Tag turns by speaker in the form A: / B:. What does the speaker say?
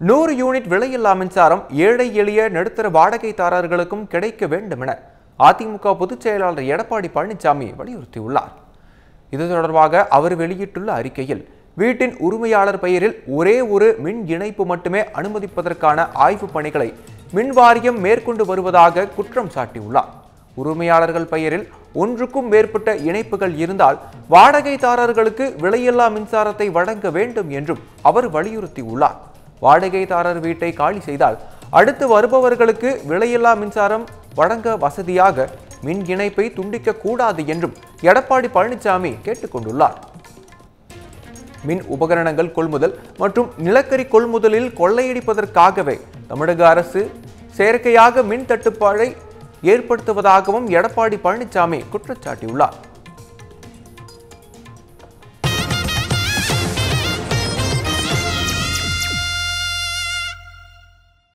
A: 100 unit விலையில்லா மின்சாரம் ஏழை எளிய நடுத்தர வாடகைதாரர்களுக்கும் கிடைக்க வேண்டும் என அதிமுக பொதுச் செயலாளர் எடப்பாடி பழனிசாமி வலியுறுத்தியுள்ளார். இது தொடர்பாக அவர் வெளியிட்டுள்ள அறிக்கையில், வீட்டின் உரிமையாளர் பெயரில் ஒரே ஒரு மின் இணைப்பு மட்டுமே அனுமதிப்பதற்கான ஆய்வுப் பணிகளை மின் வாரியம் மேற்கொண்டு வருவதாக குற்றம் சாட்டியுள்ளார். உரிமையாளர்கள் பெயரில் ஒன்றுக்கும் மேற்பட்ட இணைப்புகள் இருந்தால் வாடகைதாரர்களுக்கு விலையில்லா மின்சாரத்தை வழங்க வேண்டும் என்றும் அவர் வலியுறுத்தியுள்ளார். வாடகைதாரர் வீட்டை காலி செய்தால் அடுத்து வருபவர்களுக்கு விலையில்லா மின்சாரம் வழங்க வசதியாக மின் இணைப்பை துண்டிக்க கூடாது என்றும் எடப்பாடி பழனிசாமி கேட்டுக்கொண்டுள்ளார். மின் உபகரணங்கள் கொள்முதல் மற்றும் நிலக்கரி கொள்முதலில் கொள்ளையடிப்பதற்காகவே தமிழக அரசு செயற்கையாக மின் தட்டுப்பாடை ஏற்படுத்துவதாகவும் எடப்பாடி பழனிசாமி குற்றச்சாட்டியுள்ளார்.